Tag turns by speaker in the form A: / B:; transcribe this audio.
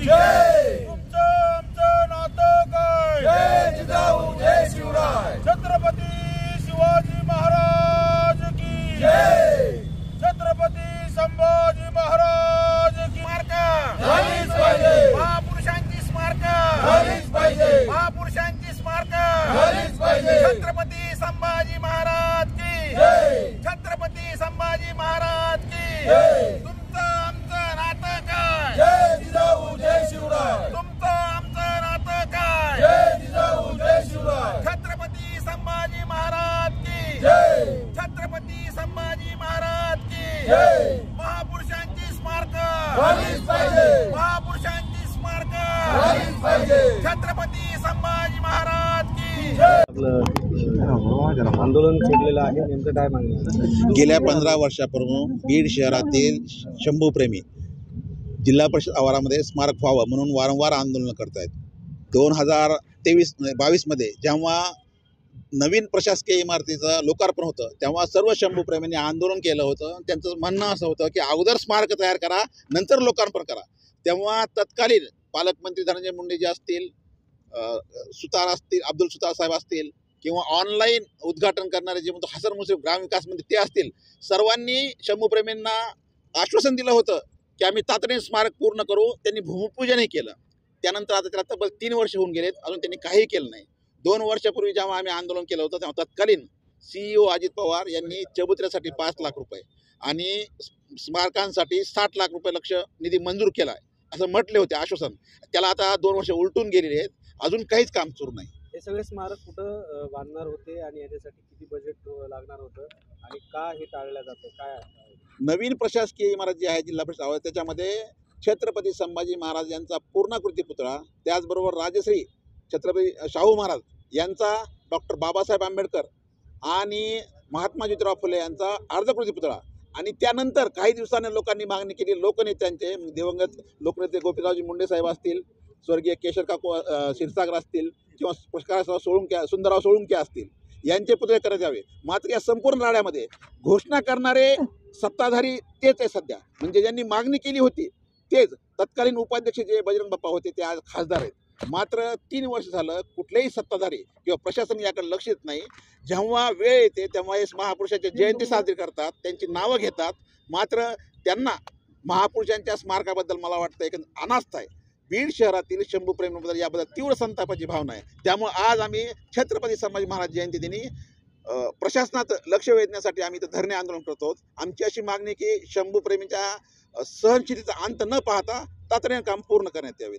A: जय.
B: तुमचं आमचं नातं काय?
A: जय जिजाऊ जय शिवराय.
B: छत्रपती शिवाजी महाराज की
A: जय.
B: छत्रपती संभाजी महाराज की स्मारका
A: झालीच पाहिजे.
B: महापुरुषांची स्मारका
A: झालीच पाहिजे.
B: महापुरुषांची स्मारका
A: झालीच पाहिजे.
B: छत्रपती संभाजी महाराज की
A: जय.
B: छत्रपती संभाजी महाराज की
A: जय.
B: तुमचं आमचं नातं काय?
A: जय जिजाऊ जय शिवराय.
B: तुमचं आमचं नातं काय?
A: जय जिजाऊ जय शिवराय.
B: छत्रपती संभाजी महाराज की
A: जय.
B: छत्रपती संभाजी महाराज की
A: जय.
B: महापुरुषांची स्मारका
A: झालीच पाहिजे.
B: महापुरुषांची स्मारका
A: झालीच पाहिजे.
B: छत्रपती संभाजी महाराज की
C: आंदोलन छेडलेलं आहे, नेमकं काय मागणी?
D: गेल्या 15 वर्षापूर्वी बीड शहरातील शंभूप्रेमी जिल्हा परिषद आवारामध्ये स्मारक व्हावं म्हणून वारंवार आंदोलन करतायत. 2022 जेव्हा नवीन प्रशासकीय इमारतीचं लोकार्पण होतं तेव्हा सर्व शंभूप्रेमींनी आंदोलन केलं होतं. त्यांचं म्हणणं असं होतं की अगोदर स्मारक तयार करा, नंतर लोकार्पण करा. तेव्हा तत्कालीन पालकमंत्री धनंजय मुंडे जे असतील, सुतार असतील, अब्दुल सुतार साहेब असतील, किंवा ऑनलाईन उद्घाटन करणारे जे म्हणतो हसन मुश्रीफ ग्रामविकास मंत्री ते असतील, सर्वांनी शंभूप्रेमींना आश्वासन दिलं होतं की आम्ही तातडीने स्मारक पूर्ण करू. त्यांनी भूमिपूजनही केलं. त्यानंतर आता त्याला तब्बल 3 वर्ष होऊन गेलेत, अजून त्यांनी काही केलं नाही. 2 वर्षापूर्वी जेव्हा आम्ही आंदोलन केलं होतं तेव्हा तत्कालीन CEO अजित पवार यांनी चबुतऱ्यासाठी 5 लाख रुपये आणि स्मारकांसाठी 60 लाख रुपये लक्ष निधी मंजूर केला आहे असं म्हटले होते आश्वासन. त्याला आता 2 वर्ष उलटून गेलेली आहेत, अजून काहीच काम सुरू नाही.
C: हे सगळे स्मारक कुठं बांधणार होते आणि याच्यासाठी किती बजेट लागणार होतं आणि का हे टाळलं जातं? काय
D: नवीन प्रशासकीय इमारत जी आहे जिल्हा परिषद आवाज, त्याच्यामध्ये छत्रपती संभाजी महाराज यांचा पूर्णाकृती पुतळा, त्याचबरोबर राजश्री छत्रपती शाहू महाराज यांचा, डॉक्टर बाबासाहेब आंबेडकर आणि महात्मा ज्योतिराव फुले यांचा अर्धकृती पुतळा, आणि त्यानंतर काही दिवसांनी लोकांनी मागणी केली, लोकनेत्यांचे दिवंगत लोकनेते गोपीरावजी मुंडे साहेब असतील, स्वर्गीय केशर काकू क्षीरसागर असतील, किंवा प्रकाशराव सोळुंके, सुंदरराव सोळुंके असतील, यांचे पुतळे करण्यात यावे. मात्र या संपूर्ण लढ्यामध्ये घोषणा करणारे सत्ताधारी तेच आहे सध्या, म्हणजे ज्यांनी मागणी केली होती तेच. तत्कालीन उपाध्यक्ष जे बजरंग बाप्पा होते ते आज खासदार आहेत. मात्र 3 वर्ष झालं कुठलेही सत्ताधारी किंवा प्रशासन याकडे लक्ष देत नाही. जेव्हा वेळ येते तेव्हा हे महापुरुषांची जयंती साजरी करतात, त्यांची नावं घेतात, मात्र त्यांना महापुरुषांच्या स्मारकाबद्दल मला वाटतं एक अनास्था आहे. बीड शहरातील शंभूप्रेमीबद्दल याबद्दल तीव्र संतापाची भावना आहे. त्यामुळे आज आम्ही छत्रपती संभाजी महाराज जयंती दिनी प्रशासनात लक्ष वेधण्यासाठी आम्ही इथं धरणे आंदोलन करतो. आमची अशी मागणी की शंभूप्रेमींच्या सहनशीलतेचा अंत न पाहता तातडीने काम पूर्ण करण्यात यावे.